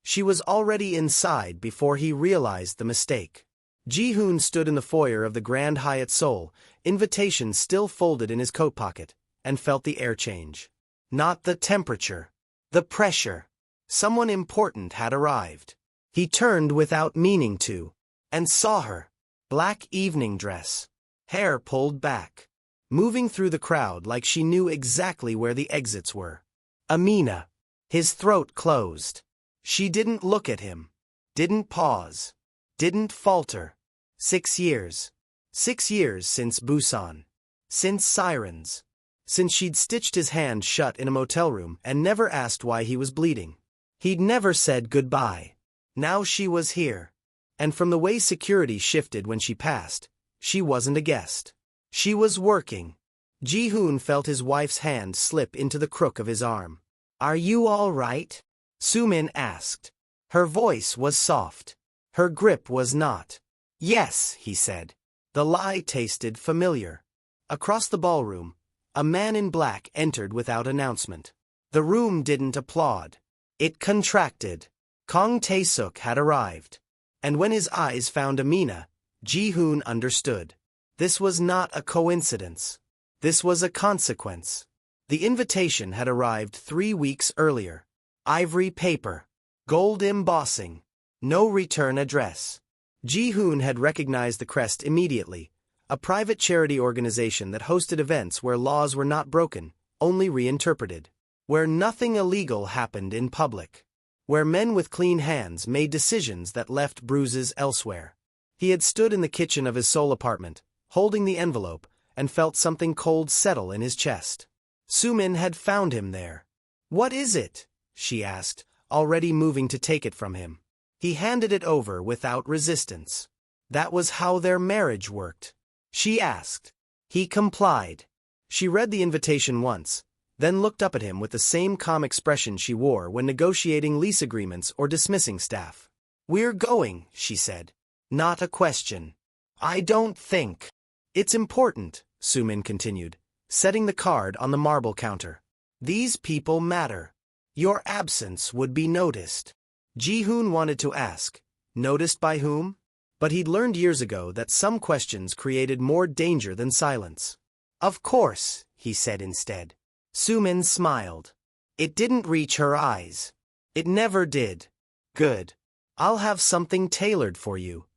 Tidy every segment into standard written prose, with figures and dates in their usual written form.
She was already inside before he realized the mistake. Ji-hoon stood in the foyer of the Grand Hyatt Seoul, invitation still folded in his coat pocket, and felt the air change. Not the temperature. The pressure. Someone important had arrived. He turned without meaning to, and saw her. Black evening dress. Hair pulled back. Moving through the crowd like she knew exactly where the exits were. Amina. His throat closed. She didn't look at him. Didn't pause. Didn't falter. 6 years. 6 years since Busan. Since sirens. Since she'd stitched his hand shut in a motel room and never asked why he was bleeding. He'd never said goodbye. Now she was here. And from the way security shifted when she passed, she wasn't a guest. She was working. Ji-hoon felt his wife's hand slip into the crook of his arm. "Are you all right?" Soo-min asked. Her voice was soft. Her grip was not. "Yes," he said. The lie tasted familiar. Across the ballroom, a man in black entered without announcement. The room didn't applaud. It contracted. Kang Tae-suk had arrived. And when his eyes found Amina, Ji-hoon understood. This was not a coincidence. This was a consequence. The invitation had arrived 3 weeks earlier. Ivory paper. Gold embossing. No return address. Ji-hoon had recognized the crest immediately. A private charity organization that hosted events where laws were not broken, only reinterpreted. Where nothing illegal happened in public. Where men with clean hands made decisions that left bruises elsewhere. He had stood in the kitchen of his Seoul apartment, holding the envelope, and felt something cold settle in his chest. Soo-min had found him there. "What is it?" she asked, already moving to take it from him. He handed it over without resistance. That was how their marriage worked. She asked. He complied. She read the invitation once, then looked up at him with the same calm expression she wore when negotiating lease agreements or dismissing staff. "We're going," she said. "Not a question." "I don't think." "It's important," Soo-min continued, setting the card on the marble counter. "These people matter. Your absence would be noticed." Ji-hoon wanted to ask, noticed by whom? But he'd learned years ago that some questions created more danger than silence. "Of course," he said instead. Soo-min smiled. It didn't reach her eyes. It never did. "Good. I'll have something tailored for you."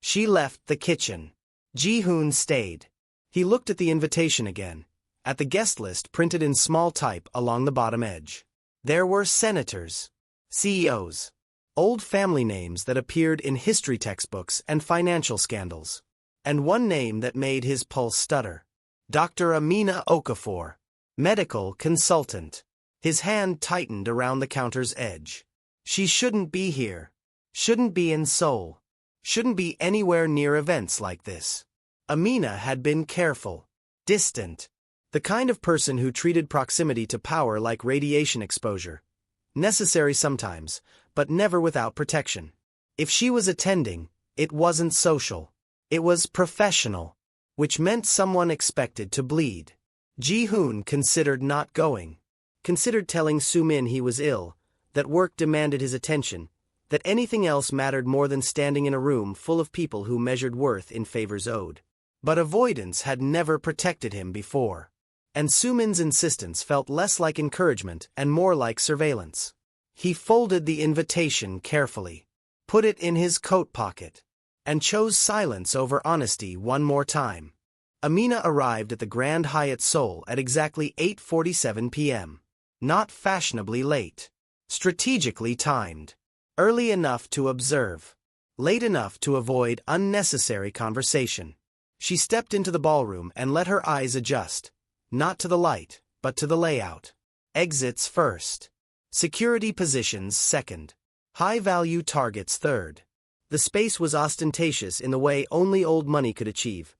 She left the kitchen. Ji-hoon stayed. He looked at the invitation again, at the guest list printed in small type along the bottom edge. There were senators, CEOs, old family names that appeared in history textbooks and financial scandals. And one name that made his pulse stutter. Dr. Amina Okafor, medical consultant. His hand tightened around the counter's edge. She shouldn't be here. Shouldn't be in Seoul. Shouldn't be anywhere near events like this. Amina had been careful. Distant. The kind of person who treated proximity to power like radiation exposure. Necessary sometimes, but never without protection. If she was attending, it wasn't social. It was professional. Which meant someone expected to bleed. Ji-hoon considered not going. Considered telling Soo-min he was ill, that work demanded his attention, that anything else mattered more than standing in a room full of people who measured worth in favors owed. But avoidance had never protected him before. And Soo-min's insistence felt less like encouragement and more like surveillance. He folded the invitation carefully, put it in his coat pocket, and chose silence over honesty one more time. Amina arrived at the Grand Hyatt Seoul at exactly 8:47 p.m. Not fashionably late. Strategically timed. Early enough to observe. Late enough to avoid unnecessary conversation. She stepped into the ballroom and let her eyes adjust. Not to the light, but to the layout. Exits first. Security positions second. High-value targets third. The space was ostentatious in the way only old money could achieve.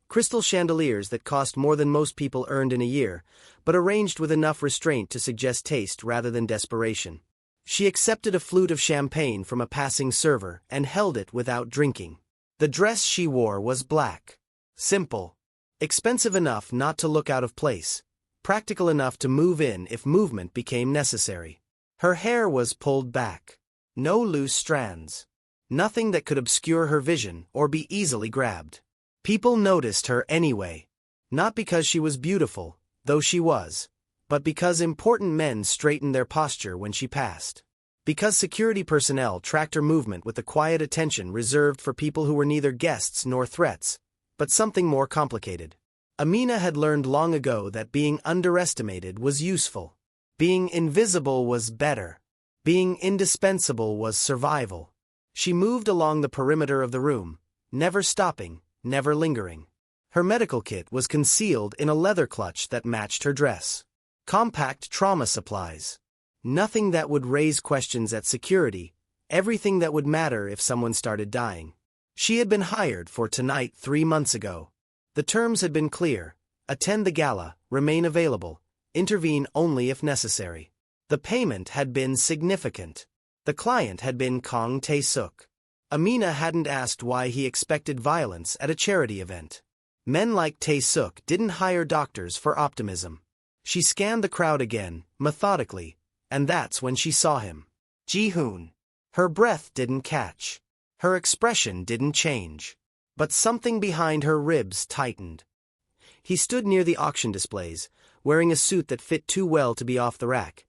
Crystal chandeliers that cost more than most people earned in a year, but arranged with enough restraint to suggest taste rather than desperation. She accepted a flute of champagne from a passing server and held it without drinking. The dress she wore was black. Simple. Expensive enough not to look out of place. Practical enough to move in if movement became necessary. Her hair was pulled back. No loose strands. Nothing that could obscure her vision or be easily grabbed. People noticed her anyway. Not because she was beautiful, though she was, but because important men straightened their posture when she passed. Because security personnel tracked her movement with the quiet attention reserved for people who were neither guests nor threats, but something more complicated. Amina had learned long ago that being underestimated was useful. Being invisible was better. Being indispensable was survival. She moved along the perimeter of the room, never stopping, never lingering. Her medical kit was concealed in a leather clutch that matched her dress. Compact trauma supplies. Nothing that would raise questions at security, everything that would matter if someone started dying. She had been hired for tonight 3 months ago. The terms had been clear: attend the gala, remain available, intervene only if necessary. The payment had been significant. The client had been Kang Tae-suk. Amina hadn't asked why he expected violence at a charity event. Men like Tae-suk didn't hire doctors for optimism. She scanned the crowd again, methodically, and that's when she saw him. Ji-hoon. Her breath didn't catch. Her expression didn't change. But something behind her ribs tightened. He stood near the auction displays, wearing a suit that fit too well to be off the rack.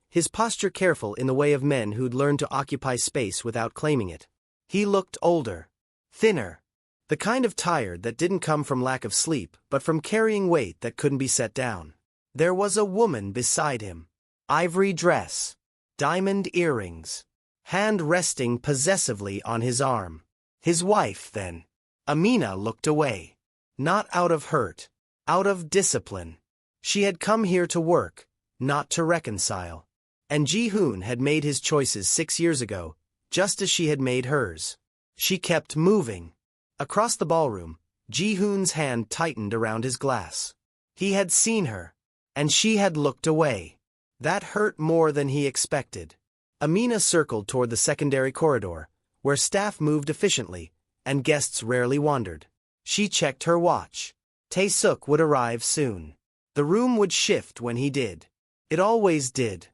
His posture careful in the way of men who'd learned to occupy space without claiming it. He looked older. Thinner. The kind of tired that didn't come from lack of sleep, but from carrying weight that couldn't be set down. There was a woman beside him. Ivory dress. Diamond earrings. Hand resting possessively on his arm. His wife, then. Amina looked away. Not out of hurt. Out of discipline. She had come here to work, not to reconcile. And Ji-hoon had made his choices 6 years ago, just as she had made hers. She kept moving. Across the ballroom, Ji-hoon's hand tightened around his glass. He had seen her, and she had looked away. That hurt more than he expected. Amina circled toward the secondary corridor, where staff moved efficiently, and guests rarely wandered. She checked her watch. Tae-suk would arrive soon. The room would shift when he did. It always did.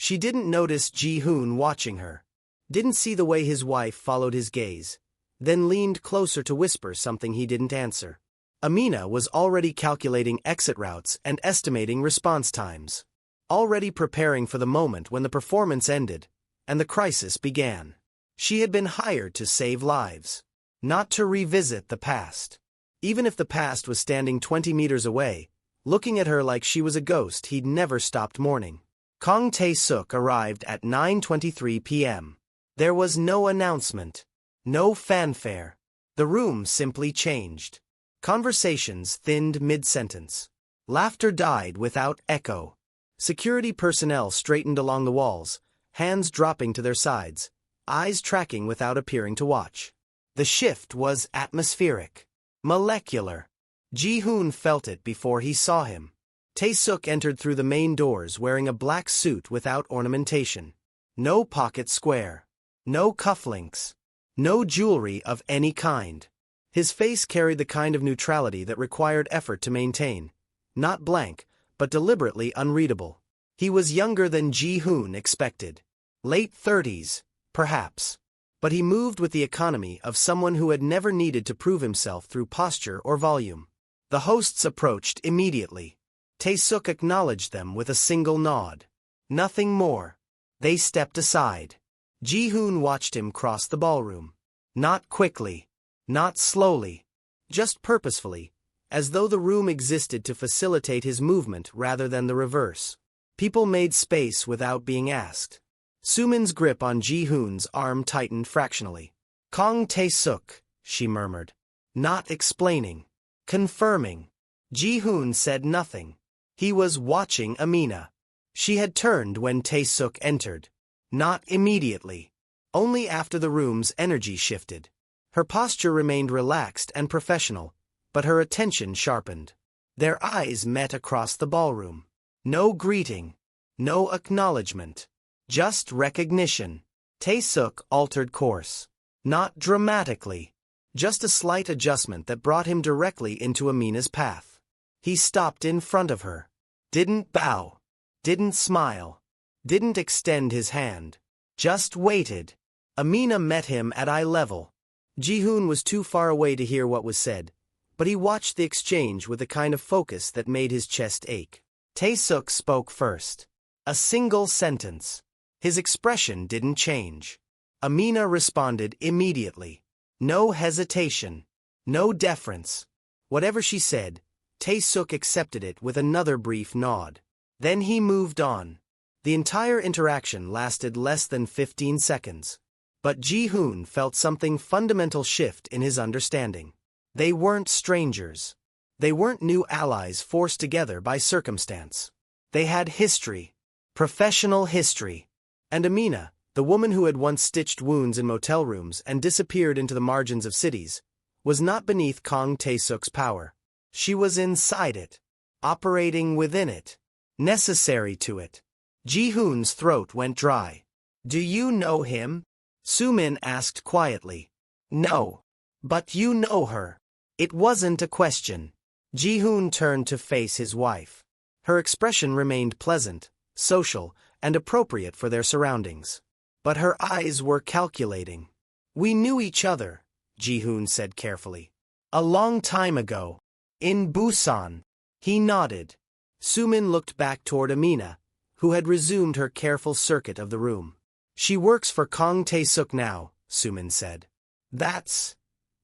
She didn't notice Ji-hoon watching her. Didn't see the way his wife followed his gaze, then leaned closer to whisper something he didn't answer. Amina was already calculating exit routes and estimating response times. Already preparing for the moment when the performance ended, and the crisis began. She had been hired to save lives. Not to revisit the past. Even if the past was standing 20 meters away, looking at her like she was a ghost, he'd never stopped mourning. Kang Tae-suk arrived at 9:23 p.m. There was no announcement. No fanfare. The room simply changed. Conversations thinned mid-sentence. Laughter died without echo. Security personnel straightened along the walls, hands dropping to their sides, eyes tracking without appearing to watch. The shift was atmospheric. Molecular. Ji-hoon felt it before he saw him. Tae-suk entered through the main doors wearing a black suit without ornamentation. No pocket square. No cufflinks. No jewelry of any kind. His face carried the kind of neutrality that required effort to maintain. Not blank, but deliberately unreadable. He was younger than Ji-hoon expected. Late 30s, perhaps. But he moved with the economy of someone who had never needed to prove himself through posture or volume. The hosts approached immediately. Tae-suk acknowledged them with a single nod. Nothing more. They stepped aside. Ji-hoon watched him cross the ballroom. Not quickly. Not slowly. Just purposefully, as though the room existed to facilitate his movement rather than the reverse. People made space without being asked. Sumin's grip on Ji-hoon's arm tightened fractionally. Kang Tae-suk, she murmured. Not explaining. Confirming. Ji-hoon said nothing. He was watching Amina. She had turned when Tae-suk entered. Not immediately. Only after the room's energy shifted. Her posture remained relaxed and professional, but her attention sharpened. Their eyes met across the ballroom. No greeting. No acknowledgement. Just recognition. Tae-suk altered course. Not dramatically. Just a slight adjustment that brought him directly into Amina's path. He stopped in front of her. Didn't bow. Didn't smile. Didn't extend his hand. Just waited. Amina met him at eye level. Ji-hoon was too far away to hear what was said, but he watched the exchange with a kind of focus that made his chest ache. Tae-suk spoke first. A single sentence. His expression didn't change. Amina responded immediately. No hesitation. No deference. Whatever she said, Tae-suk accepted it with another brief nod. Then he moved on. The entire interaction lasted less than 15 seconds. But Ji-hoon felt something fundamental shift in his understanding. They weren't strangers. They weren't new allies forced together by circumstance. They had history. Professional history. And Amina, the woman who had once stitched wounds in motel rooms and disappeared into the margins of cities, was not beneath Kang Tae-suk's power. She was inside it. Operating within it. Necessary to it. Ji-hoon's throat went dry. Do you know him? Soo-min asked quietly. No. But you know her. It wasn't a question. Ji-hoon turned to face his wife. Her expression remained pleasant, social, and appropriate for their surroundings. But her eyes were calculating. We knew each other, Ji-hoon said carefully. A long time ago. In Busan. He nodded. Soo-min looked back toward Amina, who had resumed her careful circuit of the room. She works for Kang Tae-suk now, Soo-min said. That's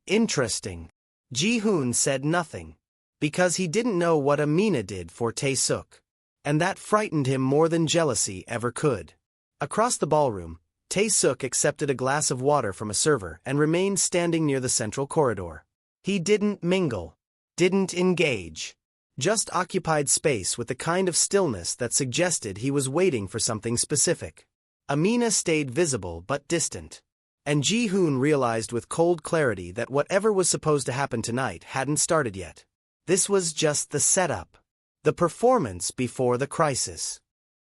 interesting. Ji-hoon said nothing, because he didn't know what Amina did for Tae-suk. And that frightened him more than jealousy ever could. Across the ballroom, Tae-suk accepted a glass of water from a server and remained standing near the central corridor. He didn't mingle, didn't engage, just occupied space with the kind of stillness that suggested he was waiting for something specific. Amina stayed visible but distant. And Ji-hoon realized with cold clarity that whatever was supposed to happen tonight hadn't started yet. This was just the setup. The performance before the crisis.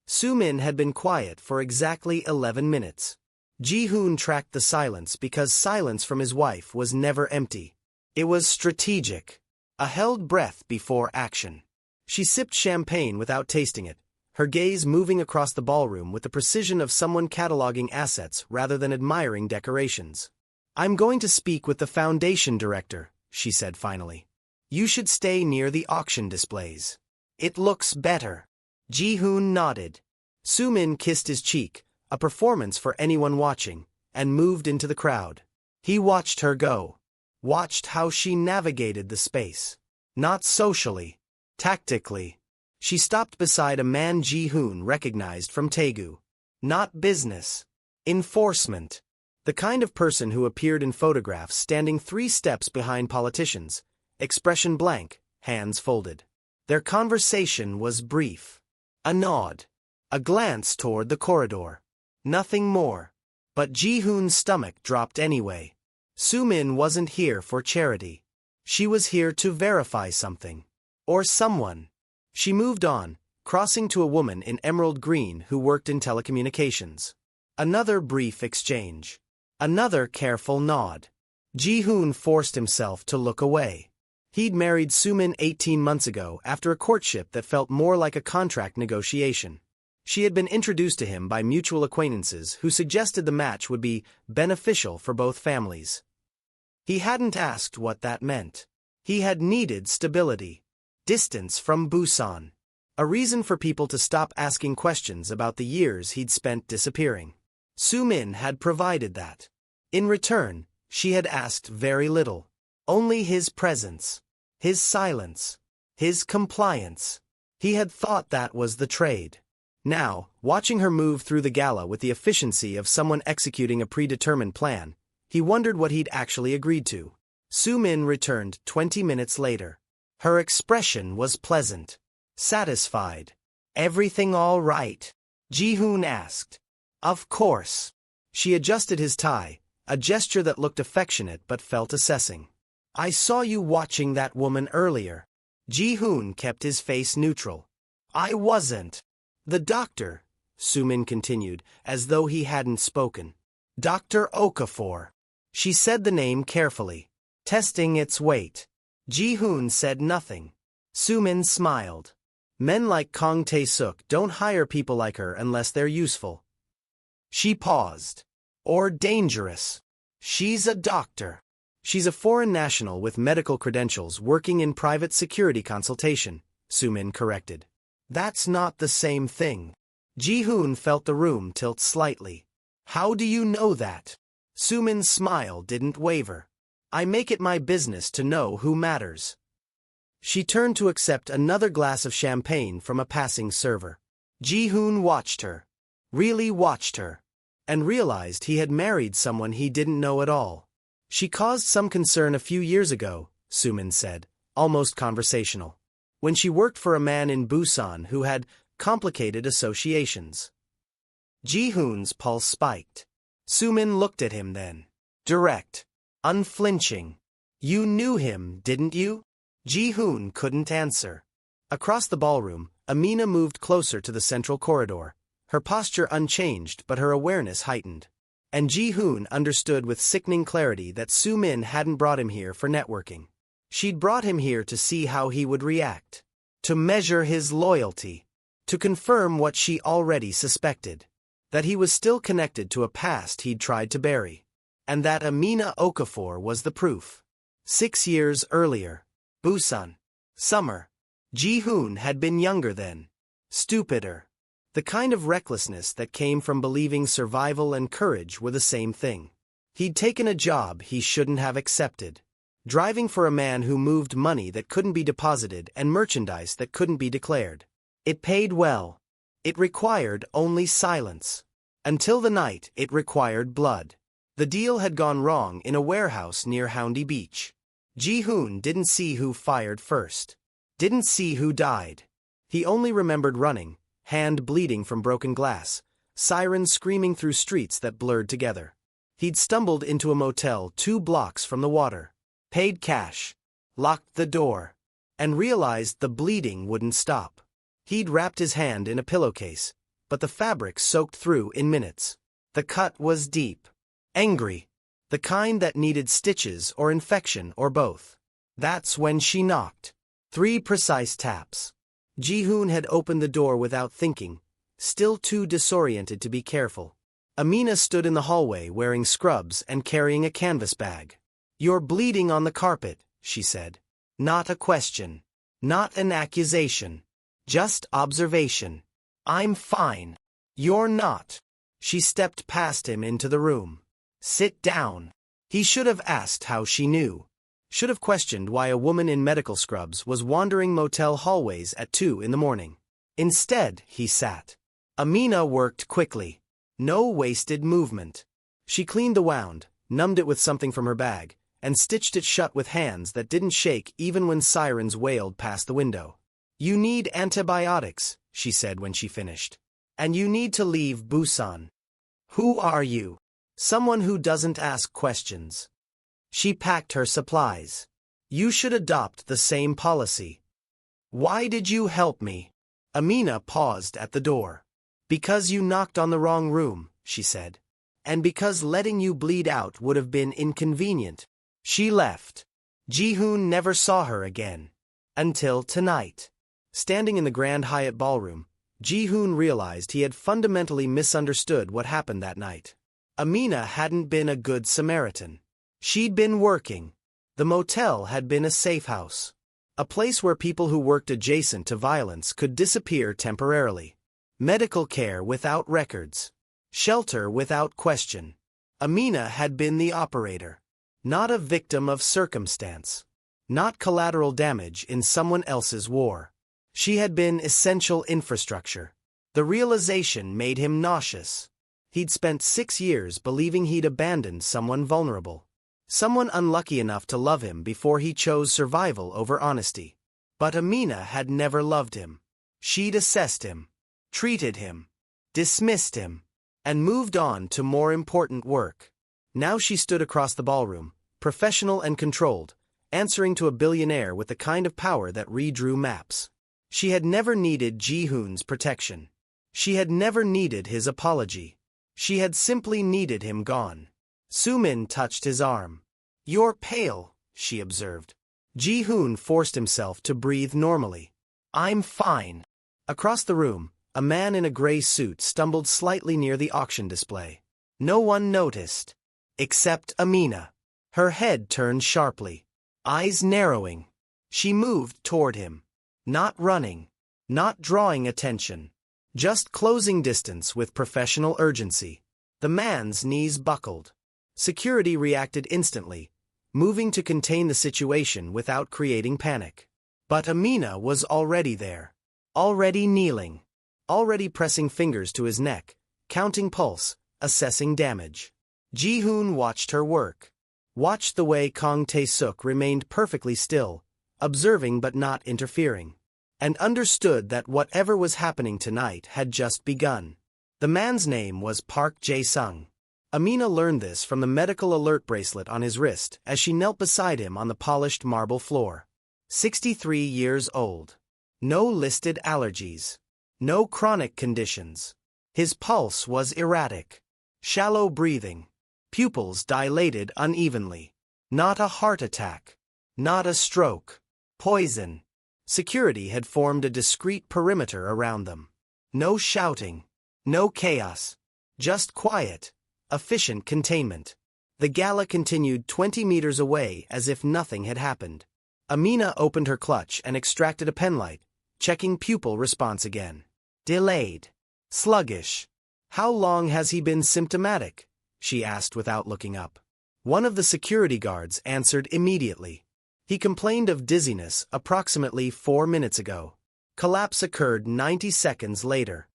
Soo-min had been quiet for exactly 11 minutes. Ji-hoon tracked the silence because silence from his wife was never empty. It was strategic. A held breath before action. She sipped champagne without tasting it, her gaze moving across the ballroom with the precision of someone cataloging assets rather than admiring decorations. I'm going to speak with the foundation director, she said finally. You should stay near the auction displays. It looks better. Ji-hoon nodded. Soo-min kissed his cheek, a performance for anyone watching, and moved into the crowd. He watched her go. Watched how she navigated the space. Not socially. Tactically. She stopped beside a man Ji-hoon recognized from Taegu. Not business. Enforcement. The kind of person who appeared in photographs standing 3 steps behind politicians, expression blank, hands folded. Their conversation was brief. A nod. A glance toward the corridor. Nothing more. But Ji-hoon's stomach dropped anyway. Soo-min wasn't here for charity. She was here to verify something. Or someone. She moved on, crossing to a woman in emerald green who worked in telecommunications. Another brief exchange. Another careful nod. Ji-hoon forced himself to look away. He'd married Soo-min 18 months ago after a courtship that felt more like a contract negotiation. She had been introduced to him by mutual acquaintances who suggested the match would be beneficial for both families. He hadn't asked what that meant. He had needed stability. Distance from Busan. A reason for people to stop asking questions about the years he'd spent disappearing. Soo-min had provided that. In return, she had asked very little. Only his presence. His silence. His compliance. He had thought that was the trade. Now, watching her move through the gala with the efficiency of someone executing a predetermined plan, he wondered what he'd actually agreed to. Soo-min returned 20 minutes later. Her expression was pleasant. Satisfied. Everything all right? Ji-hoon asked. Of course. She adjusted his tie, a gesture that looked affectionate but felt assessing. I saw you watching that woman earlier. Ji-hoon kept his face neutral. I wasn't. The doctor, Soo-min continued, as though he hadn't spoken. Dr. Okafor. She said the name carefully, testing its weight. Ji-hoon said nothing. Soo-min smiled. Men like Kang Tae-suk don't hire people like her unless they're useful. She paused. Or dangerous. She's a doctor. She's a foreign national with medical credentials working in private security consultation, Sumin corrected. That's not the same thing. Ji-hoon felt the room tilt slightly. How do you know that? Sumin's smile didn't waver. I make it my business to know who matters. She turned to accept another glass of champagne from a passing server. Ji-hoon watched her. Really watched her. And realized he had married someone he didn't know at all. She caused some concern a few years ago, Sumin said, almost conversational. When she worked for a man in Busan who had complicated associations. Ji-hoon's pulse spiked. Sumin looked at him then. Direct. Unflinching. You knew him, didn't you? Ji-hoon couldn't answer. Across the ballroom, Amina moved closer to the central corridor, her posture unchanged but her awareness heightened. And Ji-hoon understood with sickening clarity that Sumin hadn't brought him here for networking. She'd brought him here to see how he would react. To measure his loyalty. To confirm what she already suspected. That he was still connected to a past he'd tried to bury. And that Amina Okafor was the proof. 6 years earlier. Busan. Summer. Ji-hoon had been younger then. Stupider. The kind of recklessness that came from believing survival and courage were the same thing. He'd taken a job he shouldn't have accepted. Driving for a man who moved money that couldn't be deposited and merchandise that couldn't be declared. It paid well. It required only silence. Until the night, it required blood. The deal had gone wrong in a warehouse near Houndy Beach. Ji-hoon didn't see who fired first. Didn't see who died. He only remembered running, hand bleeding from broken glass, sirens screaming through streets that blurred together. He'd stumbled into a motel 2 blocks from the water, paid cash, locked the door, and realized the bleeding wouldn't stop. He'd wrapped his hand in a pillowcase, but the fabric soaked through in minutes. The cut was deep. Angry. The kind that needed stitches or infection or both. That's when she knocked. 3 precise taps. Ji-hoon had opened the door without thinking, still too disoriented to be careful. Amina stood in the hallway wearing scrubs and carrying a canvas bag. You're bleeding on the carpet, she said. Not a question. Not an accusation. Just observation. I'm fine. You're not. She stepped past him into the room. Sit down. He should have asked how she knew. Should have questioned why a woman in medical scrubs was wandering motel hallways at 2 in the morning. Instead, he sat. Amina worked quickly. No wasted movement. She cleaned the wound, numbed it with something from her bag, and stitched it shut with hands that didn't shake even when sirens wailed past the window. You need antibiotics, she said when she finished. And you need to leave Busan. Who are you? Someone who doesn't ask questions. She packed her supplies. You should adopt the same policy. Why did you help me? Amina paused at the door. Because you knocked on the wrong room, she said. And because letting you bleed out would have been inconvenient. She left. Ji-hoon never saw her again. Until tonight. Standing in the Grand Hyatt ballroom, Ji-hoon realized he had fundamentally misunderstood what happened that night. Amina hadn't been a good Samaritan. She'd been working. The motel had been a safe house. A place where people who worked adjacent to violence could disappear temporarily. Medical care without records. Shelter without question. Amina had been the operator. Not a victim of circumstance. Not collateral damage in someone else's war. She had been essential infrastructure. The realization made him nauseous. He'd spent 6 years believing he'd abandoned someone vulnerable. Someone unlucky enough to love him before he chose survival over honesty. But Amina had never loved him. She'd assessed him, treated him, dismissed him, and moved on to more important work. Now she stood across the ballroom, professional and controlled, answering to a billionaire with the kind of power that redrew maps. She had never needed Ji-hoon's protection. She had never needed his apology. She had simply needed him gone. Sumin touched his arm. You're pale, she observed. Ji-hoon forced himself to breathe normally. I'm fine. Across the room, a man in a gray suit stumbled slightly near the auction display. No one noticed. Except Amina. Her head turned sharply. Eyes narrowing. She moved toward him. Not running. Not drawing attention. Just closing distance with professional urgency. The man's knees buckled. Security reacted instantly, moving to contain the situation without creating panic. But Amina was already there. Already kneeling. Already pressing fingers to his neck, counting pulse, assessing damage. Ji-hoon watched her work. Watched the way Kang Tae-suk remained perfectly still, observing but not interfering. And understood that whatever was happening tonight had just begun. The man's name was Park Jae-sung. Amina learned this from the medical alert bracelet on his wrist as she knelt beside him on the polished marble floor. 63 years old. No listed allergies. No chronic conditions. His pulse was erratic. Shallow breathing. Pupils dilated unevenly. Not a heart attack. Not a stroke. Poison. Security had formed a discreet perimeter around them. No shouting. No chaos. Just quiet, efficient containment. The gala continued 20 meters away as if nothing had happened. Amina opened her clutch and extracted a penlight, checking pupil response again. Delayed. Sluggish. How long has he been symptomatic? She asked without looking up. One of the security guards answered immediately. He complained of dizziness approximately 4 minutes ago. Collapse occurred 90 seconds later.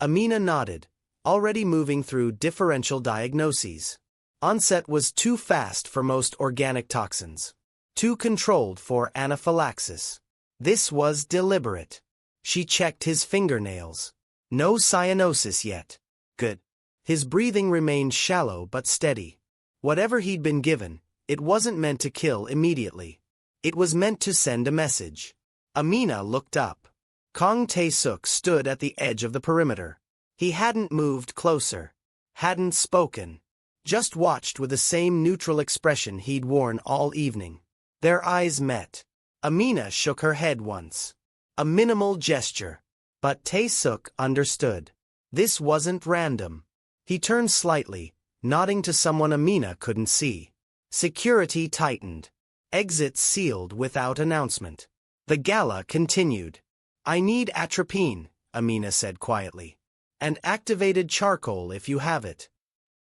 Amina nodded, already moving through differential diagnoses. Onset was too fast for most organic toxins. Too controlled for anaphylaxis. This was deliberate. She checked his fingernails. No cyanosis yet. Good. His breathing remained shallow but steady. Whatever he'd been given, it wasn't meant to kill immediately. It was meant to send a message. Amina looked up. Kang Tae-suk stood at the edge of the perimeter. He hadn't moved closer. Hadn't spoken. Just watched with the same neutral expression he'd worn all evening. Their eyes met. Amina shook her head once. A minimal gesture. But Tae-suk understood. This wasn't random. He turned slightly, nodding to someone Amina couldn't see. Security tightened. Exits sealed without announcement. The gala continued. I need atropine, Amina said quietly. And activated charcoal if you have it.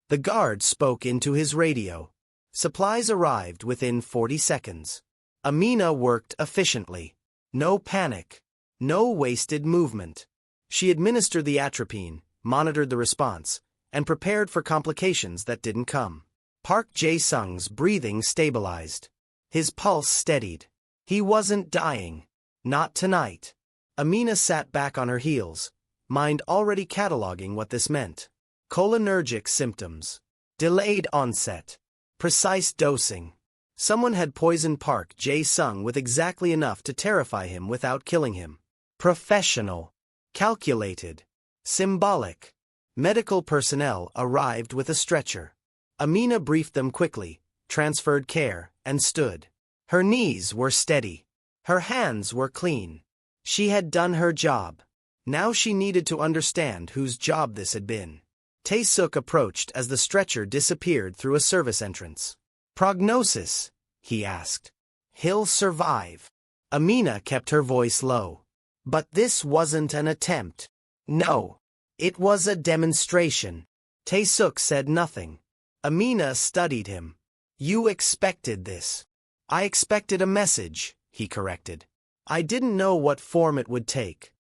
The guard spoke into his radio. Supplies arrived within 40 seconds. Amina worked efficiently. No panic. No wasted movement. She administered the atropine, monitored the response, and prepared for complications that didn't come. Park Jae-sung's breathing stabilized. His pulse steadied. He wasn't dying. Not tonight. Amina sat back on her heels, mind already cataloging what this meant. Cholinergic symptoms. Delayed onset. Precise dosing. Someone had poisoned Park Jae-sung with exactly enough to terrify him without killing him. Professional. Calculated. Symbolic. Medical personnel arrived with a stretcher. Amina briefed them quickly, transferred care, and stood. Her knees were steady. Her hands were clean. She had done her job. Now she needed to understand whose job this had been. Tae-suk approached as the stretcher disappeared through a service entrance. Prognosis? He asked. He'll survive. Amina kept her voice low. But this wasn't an attempt. No. It was a demonstration. Tae-suk said nothing. Amina studied him. You expected this. I expected a message, he corrected. I didn't know what form it would take.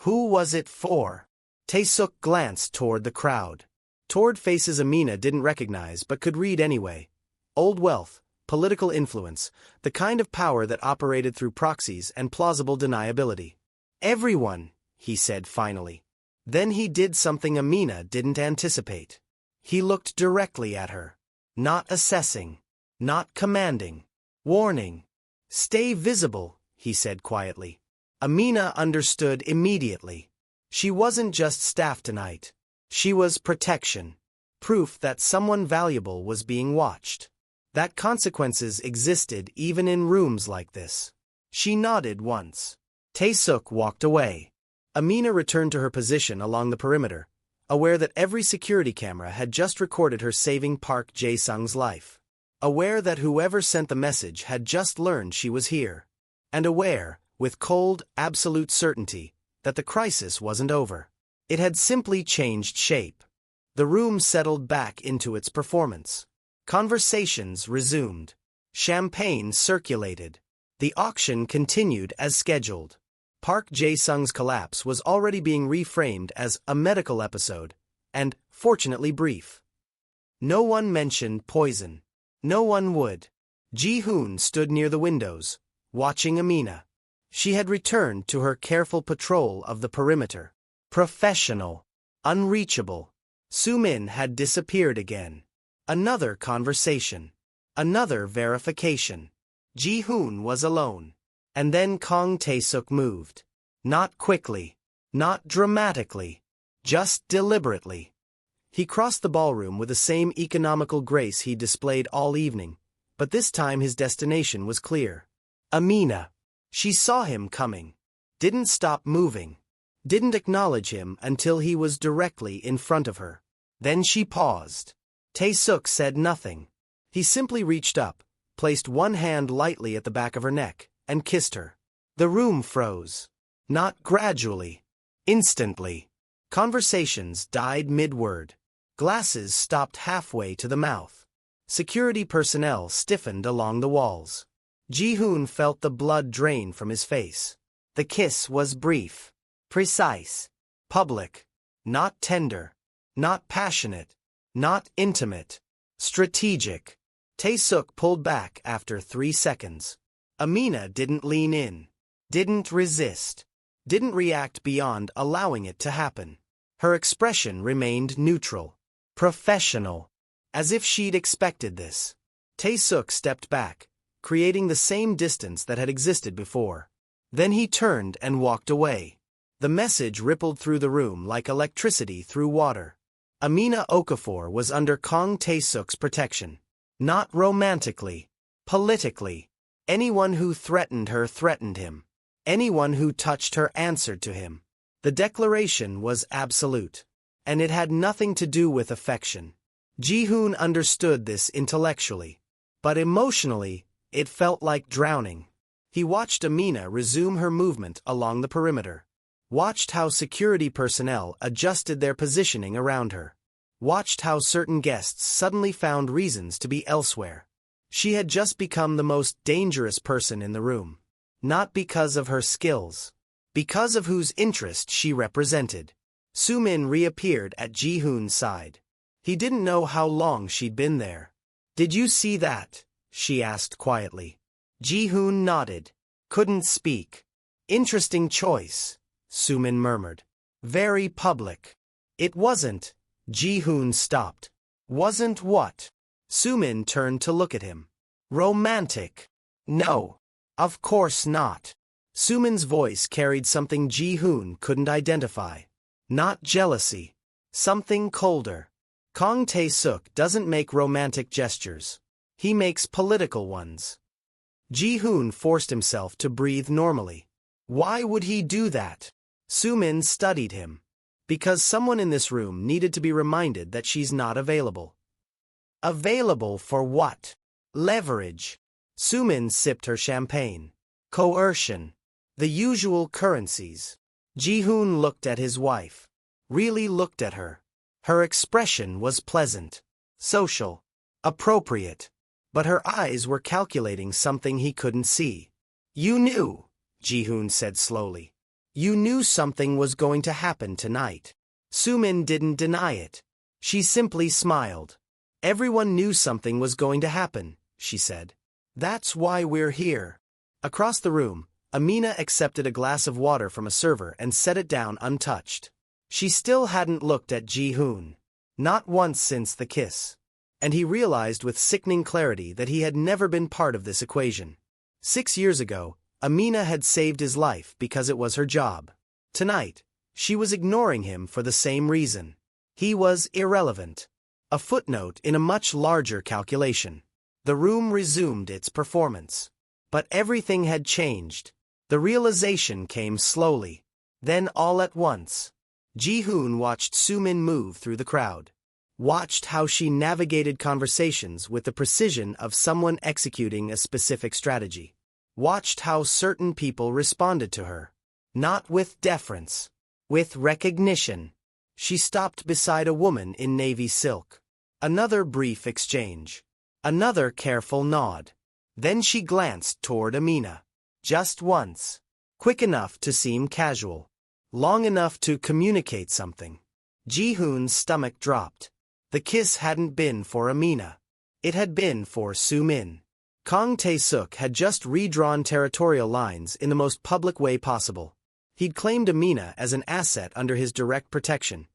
Who was it for? Tae-suk glanced toward the crowd. Toward faces Amina didn't recognize but could read anyway. Old wealth, political influence, the kind of power that operated through proxies and plausible deniability. Everyone, he said finally. Then he did something Amina didn't anticipate. He looked directly at her. Not assessing. Not commanding. Warning. Stay visible, he said quietly. Amina understood immediately. She wasn't just staff tonight. She was protection. Proof that someone valuable was being watched. That consequences existed even in rooms like this. She nodded once. Tae-suk walked away. Amina returned to her position along the perimeter, aware that every security camera had just recorded her saving Park Jae-sung's life. Aware that whoever sent the message had just learned she was here. And aware, with cold, absolute certainty, that the crisis wasn't over. It had simply changed shape. The room settled back into its performance. Conversations resumed. Champagne circulated. The auction continued as scheduled. Park Jae-sung's collapse was already being reframed as a medical episode, and, fortunately, brief. No one mentioned poison. No one would. Ji-hoon stood near the windows, watching Amina. She had returned to her careful patrol of the perimeter. Professional. Unreachable. Soo-min had disappeared again. Another conversation. Another verification. Ji-hoon was alone. And then Kang Tae-suk moved. Not quickly. Not dramatically. Just deliberately. He crossed the ballroom with the same economical grace he displayed all evening, but this time his destination was clear. Amina. She saw him coming. Didn't stop moving. Didn't acknowledge him until he was directly in front of her. Then she paused. Tae-suk said nothing. He simply reached up, placed one hand lightly at the back of her neck, and kissed her. The room froze. Not gradually. Instantly. Conversations died mid-word. Glasses stopped halfway to the mouth. Security personnel stiffened along the walls. Ji-hoon felt the blood drain from his face. The kiss was brief. Precise. Public. Not tender. Not passionate. Not intimate. Strategic. Tae-suk pulled back after 3 seconds. Amina didn't lean in. Didn't resist. Didn't react beyond allowing it to happen. Her expression remained neutral. Professional. As if she'd expected this. Tae-suk stepped back, creating the same distance that had existed before. Then he turned and walked away. The message rippled through the room like electricity through water. Amina Okafor was under Kang Tae-suk's protection. Not romantically. Politically. Anyone who threatened her threatened him. Anyone who touched her answered to him. The declaration was absolute. And it had nothing to do with affection. Ji-hoon understood this intellectually. But emotionally, it felt like drowning. He watched Amina resume her movement along the perimeter. Watched how security personnel adjusted their positioning around her. Watched how certain guests suddenly found reasons to be elsewhere. She had just become the most dangerous person in the room. Not because of her skills. Because of whose interest she represented. Soo-min reappeared at Ji-hoon's side. He didn't know how long she'd been there. "Did you see that?" she asked quietly. Ji-hoon nodded. Couldn't speak. "Interesting choice," Soo-min murmured. "Very public." "It wasn't." Ji-hoon stopped. "Wasn't what?" Soo-min turned to look at him. "Romantic." "No. Of course not." Soo-min's voice carried something Ji-hoon couldn't identify. Not jealousy. Something colder. Kang Tae-suk doesn't make romantic gestures. He makes political ones. Ji-hoon forced himself to breathe normally. Why would he do that? Soo-min studied him. Because someone in this room needed to be reminded that she's not available. Available for what? Leverage. Soo-min sipped her champagne. Coercion. The usual currencies. Ji-hoon looked at his wife. Really looked at her. Her expression was pleasant. Social. Appropriate. But her eyes were calculating something he couldn't see. "You knew," Ji-hoon said slowly. "You knew something was going to happen tonight." Soo-min didn't deny it. She simply smiled. "Everyone knew something was going to happen," she said. "That's why we're here." Across the room, Amina accepted a glass of water from a server and set it down untouched. She still hadn't looked at Ji-hoon. Not once since the kiss. And he realized with sickening clarity that he had never been part of this equation. 6 years ago, Amina had saved his life because it was her job. Tonight, she was ignoring him for the same reason. He was irrelevant. A footnote in a much larger calculation. The room resumed its performance. But everything had changed. The realization came slowly. Then all at once. Ji-hoon watched Soo-min move through the crowd. Watched how she navigated conversations with the precision of someone executing a specific strategy. Watched how certain people responded to her. Not with deference. With recognition. She stopped beside a woman in navy silk. Another brief exchange. Another careful nod. Then she glanced toward Amina. Just once. Quick enough to seem casual. Long enough to communicate something. Ji-hoon's stomach dropped. The kiss hadn't been for Amina. It had been for Soo-min. Kang Tae-suk had just redrawn territorial lines in the most public way possible. He'd claimed Amina as an asset under his direct protection.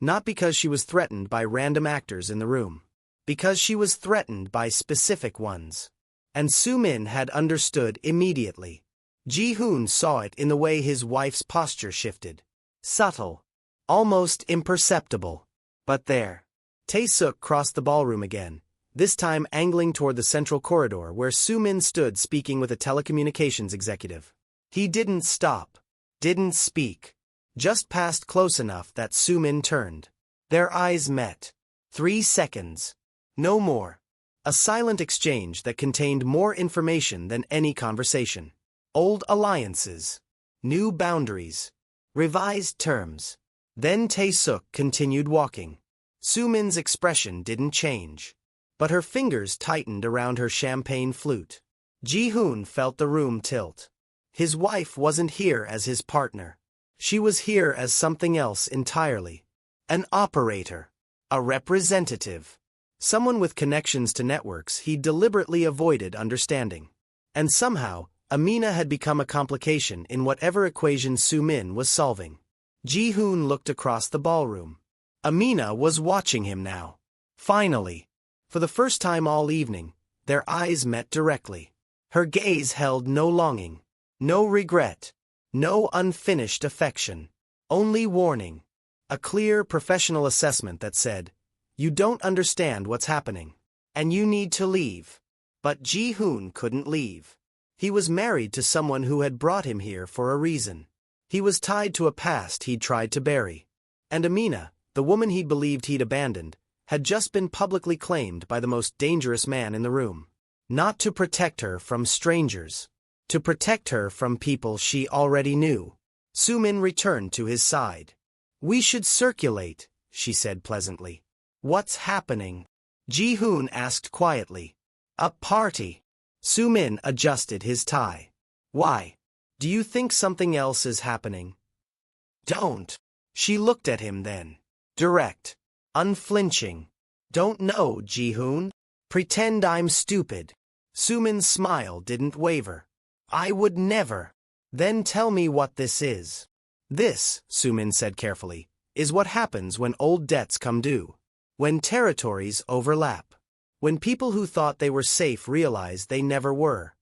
Not because she was threatened by random actors in the room. Because she was threatened by specific ones. And Soo-min had understood immediately. Ji-hoon saw it in the way his wife's posture shifted. Subtle. Almost imperceptible. But there. Tae-suk crossed the ballroom again, this time angling toward the central corridor where Soo-min stood speaking with a telecommunications executive. He didn't stop. Didn't speak. Just passed close enough that Soo-min turned. Their eyes met. 3 seconds. No more. A silent exchange that contained more information than any conversation. Old alliances. New boundaries. Revised terms. Then Tae-suk continued walking. Soo-min's expression didn't change. But her fingers tightened around her champagne flute. Ji-hoon felt the room tilt. His wife wasn't here as his partner. She was here as something else entirely. An operator. A representative. Someone with connections to networks he deliberately avoided understanding. And somehow, Amina had become a complication in whatever equation Soo-min was solving. Ji-hoon looked across the ballroom. Amina was watching him now. Finally. For the first time all evening, their eyes met directly. Her gaze held no longing. No regret. No unfinished affection. Only warning. A clear professional assessment that said, "You don't understand what's happening. And you need to leave." But Ji-hoon couldn't leave. He was married to someone who had brought him here for a reason. He was tied to a past he'd tried to bury. And Amina, the woman he believed he'd abandoned, had just been publicly claimed by the most dangerous man in the room. Not to protect her from strangers. To protect her from people she already knew. Soo-min returned to his side. "We should circulate," she said pleasantly. "What's happening?" Ji-hoon asked quietly. "A party." Soo-min adjusted his tie. "Why? Do you think something else is happening?" "Don't." She looked at him then. Direct. Unflinching. "Don't know, Ji-hoon. Pretend I'm stupid." Soo-min's smile didn't waver. "I would never." "Then tell me what this is." "This," Soo-min said carefully, "is what happens when old debts come due. When territories overlap. When people who thought they were safe realize they never were."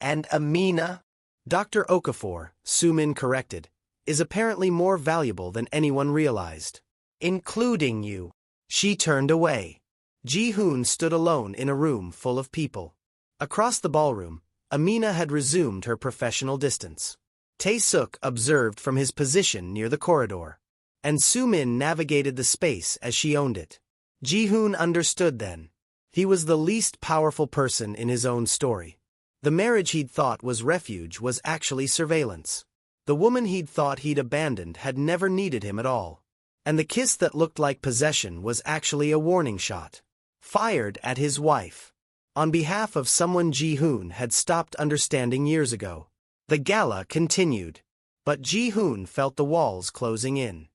"And Amina?" "Dr. Okafor," Soo-min corrected, "is apparently more valuable than anyone realized. Including you." She turned away. Ji-hoon stood alone in a room full of people. Across the ballroom, Amina had resumed her professional distance. Tae-suk observed from his position near the corridor. And Soo-min navigated the space as she owned it. Ji-hoon understood then. He was the least powerful person in his own story. The marriage he'd thought was refuge was actually surveillance. The woman he'd thought he'd abandoned had never needed him at all. And the kiss that looked like possession was actually a warning shot. Fired at his wife. On behalf of someone Ji-hoon had stopped understanding years ago. The gala continued. But Ji-hoon felt the walls closing in.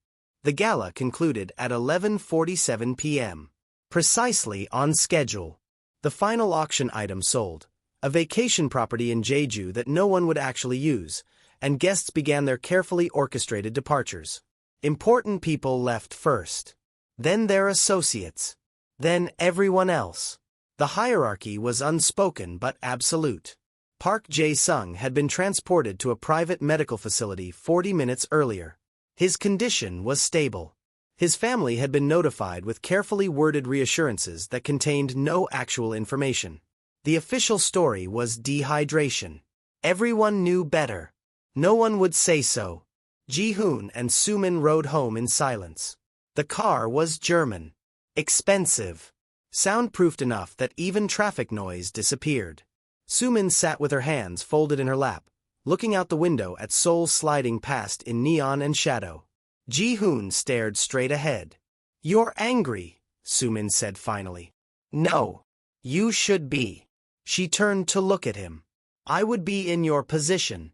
The gala concluded at 11:47 p.m. Precisely on schedule. The final auction item sold. A vacation property in Jeju that no one would actually use, and guests began their carefully orchestrated departures. Important people left first. Then their associates. Then everyone else. The hierarchy was unspoken but absolute. Park Jae-sung had been transported to a private medical facility 40 minutes earlier. His condition was stable. His family had been notified with carefully worded reassurances that contained no actual information. The official story was dehydration. Everyone knew better. No one would say so. Ji-hoon and Sumin rode home in silence. The car was German. Expensive. Soundproofed enough that even traffic noise disappeared. Sumin sat with her hands folded in her lap, looking out the window at Seoul sliding past in neon and shadow. Ji-hoon stared straight ahead. "You're angry," Sumin said finally. "No. You should be." She turned to look at him. "I would be in your position."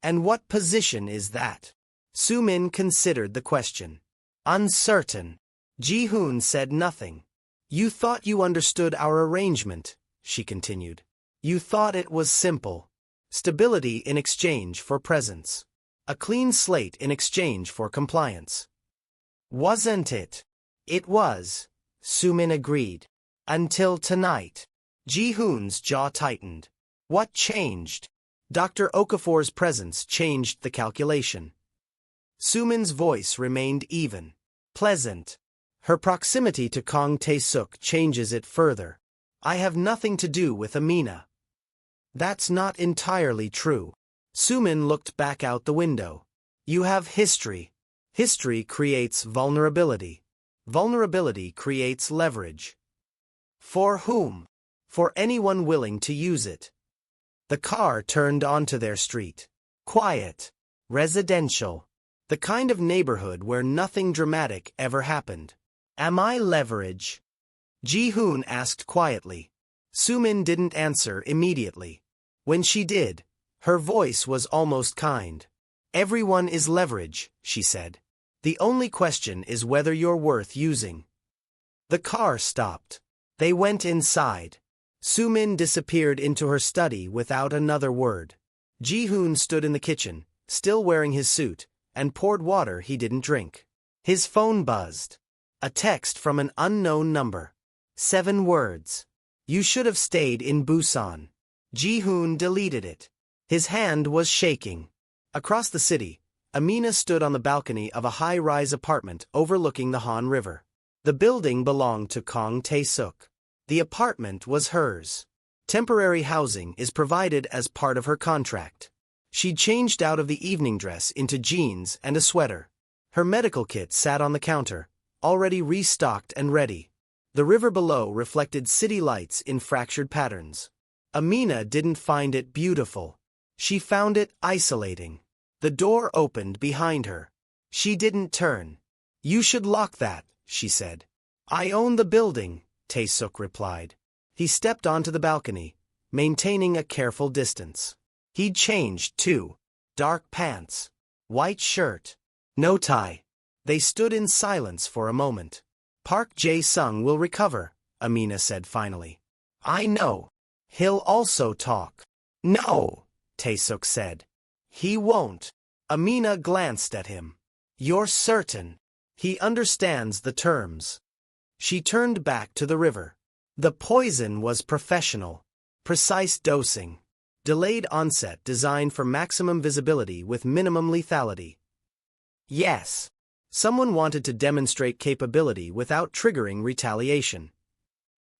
"And what position is that?" Sumin considered the question. "Uncertain." Ji-hoon said nothing. "You thought you understood our arrangement," she continued. "You thought it was simple. Stability in exchange for presence. A clean slate in exchange for compliance. Wasn't it?" "It was," Sumin agreed. "Until tonight." Ji-hoon's jaw tightened. What changed? Dr. Okafor's presence changed the calculation. Sumin's voice remained even. Pleasant. Her proximity to Kang Tae-suk changes it further. "I have nothing to do with Amina." "That's not entirely true." Sumin looked back out the window. "You have history. History creates vulnerability. Vulnerability creates leverage." "For whom?" "For anyone willing to use it." The car turned onto their street. Quiet. Residential. The kind of neighborhood where nothing dramatic ever happened. "Am I leverage?" Ji-hoon asked quietly. Sumin didn't answer immediately. When she did, her voice was almost kind. "Everyone is leverage," she said. "The only question is whether you're worth using." The car stopped. They went inside. Sumin disappeared into her study without another word. Ji-hoon stood in the kitchen, still wearing his suit, and poured water he didn't drink. His phone buzzed. A text from an unknown number. 7 words. "You should have stayed in Busan." Ji-hoon deleted it. His hand was shaking. Across the city, Amina stood on the balcony of a high-rise apartment overlooking the Han River. The building belonged to Kang Tae-suk. The apartment was hers. Temporary housing is provided as part of her contract. She changed out of the evening dress into jeans and a sweater. Her medical kit sat on the counter, already restocked and ready. The river below reflected city lights in fractured patterns. Amina didn't find it beautiful. She found it isolating. The door opened behind her. She didn't turn. "You should lock that," she said. "I own the building," Tae-suk replied. He stepped onto the balcony, maintaining a careful distance. He'd changed, too. Dark pants. White shirt. No tie. They stood in silence for a moment. "Park Jae-sung will recover," Amina said finally. "I know. He'll also talk." "No," Tae-suk said. "He won't." Amina glanced at him. "You're certain?" "He understands the terms." She turned back to the river. The poison was professional. Precise dosing. Delayed onset designed for maximum visibility with minimum lethality. Yes. Someone wanted to demonstrate capability without triggering retaliation.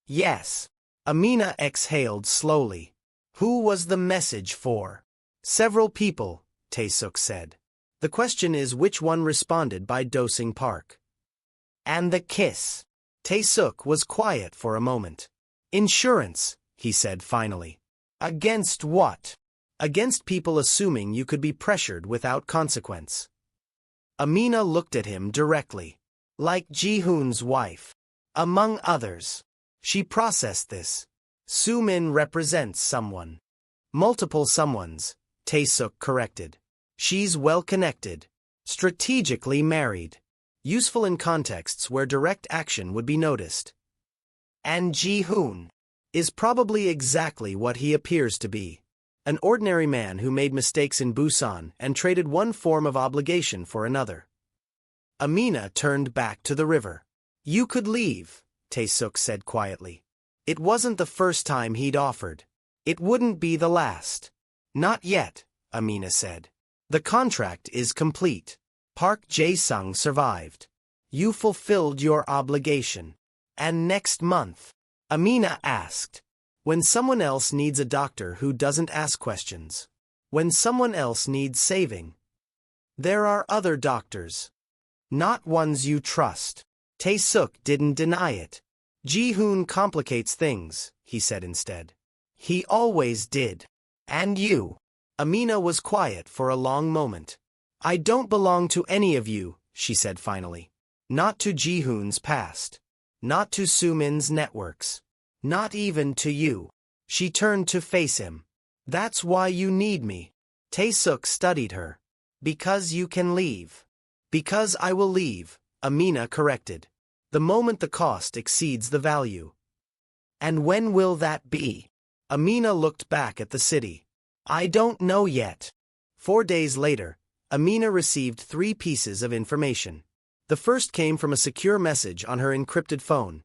Yes. Amina exhaled slowly. "Who was the message for?" "Several people," Tae-suk said. "The question is which one responded by dosing Park." "And the kiss?" Tae-suk was quiet for a moment. "Insurance," he said finally. "Against what?" "Against people assuming you could be pressured without consequence." Amina looked at him directly. "Like Ji-hoon's wife. Among others." She processed this. Sumin represents someone. "Multiple someones," Tae-suk corrected. "She's well-connected. Strategically married. Useful in contexts where direct action would be noticed." "And Ji-hoon is probably exactly what he appears to be. An ordinary man who made mistakes in Busan and traded one form of obligation for another." Amina turned back to the river. "You could leave," Tae-suk said quietly. It wasn't the first time he'd offered. It wouldn't be the last. "Not yet," Amina said. "The contract is complete. Park Jae-sung survived. You fulfilled your obligation. And next month?" Amina asked. "When someone else needs a doctor who doesn't ask questions. When someone else needs saving." There are other doctors. Not ones you trust. Tae-suk didn't deny it. Ji-hoon complicates things, he said instead. He always did. And you? Amina was quiet for a long moment. I don't belong to any of you, she said finally. Not to Ji-hoon's past. Not to Soo-min's networks. Not even to you. She turned to face him. That's why you need me. Tae-suk studied her. Because you can leave. Because I will leave, Amina corrected. The moment the cost exceeds the value. And when will that be? Amina looked back at the city. I don't know yet. 4 days later, Amina received 3 pieces of information. The first came from a secure message on her encrypted phone.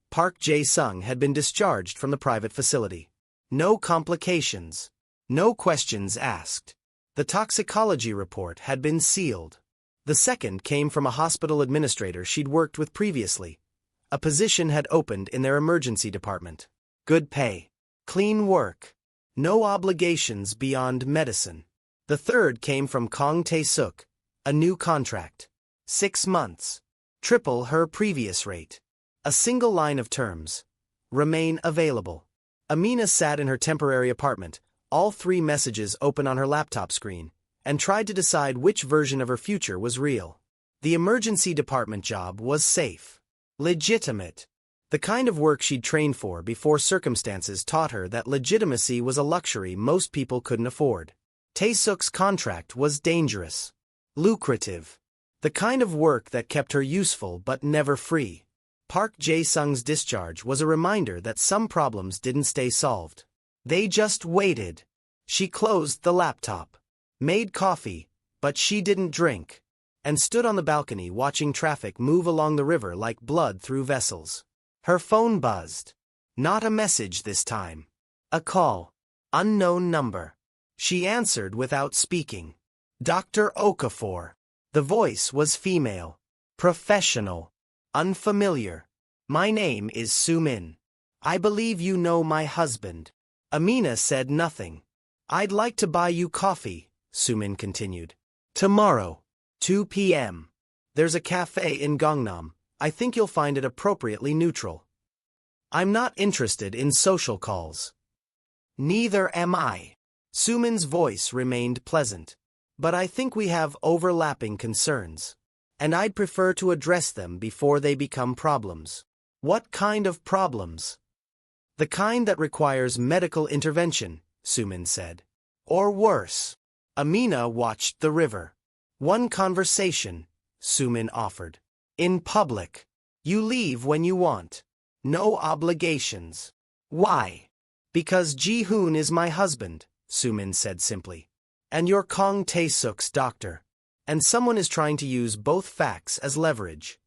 Park Jae-sung had been discharged from the private facility. No complications. No questions asked. The toxicology report had been sealed. The second came from a hospital administrator she'd worked with previously. A position had opened in their emergency department. Good pay. Clean work. No obligations beyond medicine. The third came from Kong Tae-suk. A new contract. 6 months. Triple her previous rate. A single line of terms. Remain available. Amina sat in her temporary apartment, all 3 messages open on her laptop screen, and tried to decide which version of her future was real. The emergency department job was safe. Legitimate. The kind of work she'd trained for before circumstances taught her that legitimacy was a luxury most people couldn't afford. Tae-suk's contract was dangerous. Lucrative. The kind of work that kept her useful but never free. Park Jae-sung's discharge was a reminder that some problems didn't stay solved. They just waited. She closed the laptop. Made coffee, but she didn't drink. And stood on the balcony watching traffic move along the river like blood through vessels. Her phone buzzed. Not a message this time. A call. Unknown number. She answered without speaking. Dr. Okafor. The voice was female. Professional. Unfamiliar. My name is Soo-min. I believe you know my husband. Amina said nothing. I'd like to buy you coffee, Soo-min continued. Tomorrow. 2 p.m. There's a cafe in Gangnam. I think you'll find it appropriately neutral. I'm not interested in social calls. Neither am I. Soo-min's voice remained pleasant. But I think we have overlapping concerns. And I'd prefer to address them before they become problems. What kind of problems? The kind that requires medical intervention, Soo-min said. Or worse. Amina watched the river. One conversation, Soo-min offered. In public. You leave when you want. No obligations. Why? Because Ji-hoon is my husband, Soo-min said simply. And you're Kong Tae-suk's doctor. And someone is trying to use both facts as leverage.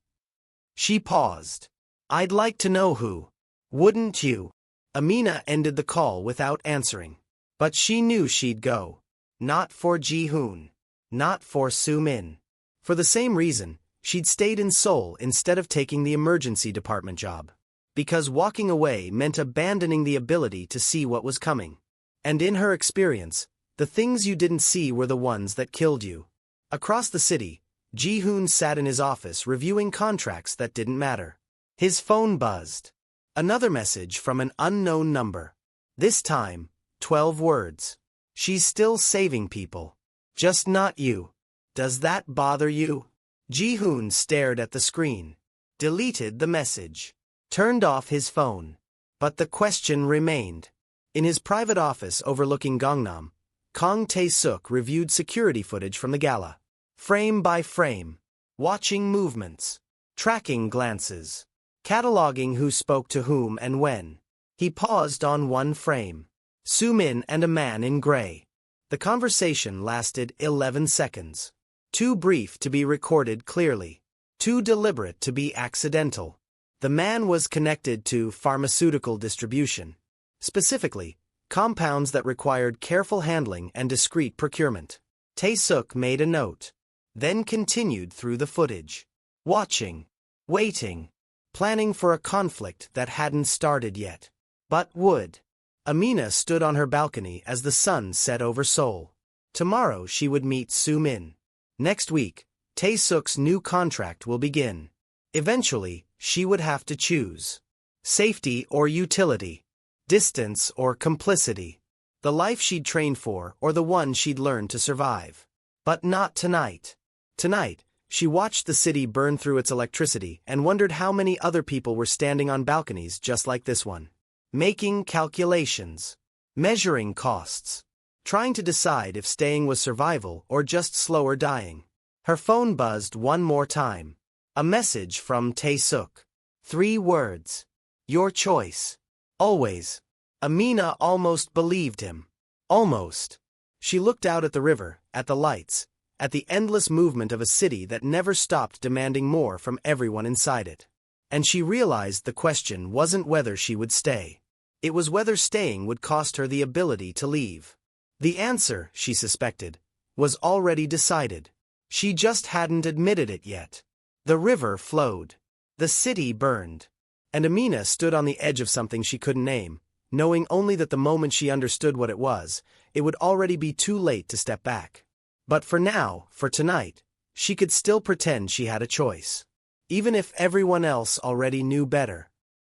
She paused. I'd like to know who. Wouldn't you? Amina ended the call without answering. But she knew she'd go. Not for Ji-hoon. Not for Soo-min. For the same reason, she'd stayed in Seoul instead of taking the emergency department job. Because walking away meant abandoning the ability to see what was coming. And in her experience, the things you didn't see were the ones that killed you. Across the city, Ji-hoon sat in his office reviewing contracts that didn't matter. His phone buzzed. Another message from an unknown number. This time, 12 words. She's still saving people. Just not you. Does that bother you? Ji-hoon stared at the screen. Deleted the message. Turned off his phone. But the question remained. In his private office overlooking Gangnam, Kong Tae-suk reviewed security footage from the gala. Frame by frame. Watching movements. Tracking glances. Cataloging who spoke to whom and when. He paused on one frame. Soo-min and a man in gray. The conversation lasted 11 seconds. Too brief to be recorded clearly. Too deliberate to be accidental. The man was connected to pharmaceutical distribution. Specifically, compounds that required careful handling and discreet procurement. Tae-suk made a note. Then continued through the footage. Watching. Waiting. Planning for a conflict that hadn't started yet. But would. Amina stood on her balcony as the sun set over Seoul. Tomorrow she would meet Soo-min. Next week, Tae-suk's new contract will begin. Eventually, she would have to choose. Safety or utility. Distance or complicity. The life she'd trained for or the one she'd learned to survive. But not tonight. Tonight, she watched the city burn through its electricity and wondered how many other people were standing on balconies just like this one. Making calculations. Measuring costs. Trying to decide if staying was survival or just slower dying. Her phone buzzed one more time. A message from Tae-suk. 3 words. Your choice. Always. Amina almost believed him. Almost. She looked out at the river, at the lights, at the endless movement of a city that never stopped demanding more from everyone inside it. And she realized the question wasn't whether she would stay. It was whether staying would cost her the ability to leave. The answer, she suspected, was already decided. She just hadn't admitted it yet. The river flowed. The city burned. And Amina stood on the edge of something she couldn't name, knowing only that the moment she understood what it was, it would already be too late to step back. But for now, for tonight, she could still pretend she had a choice. Even if everyone else already knew better.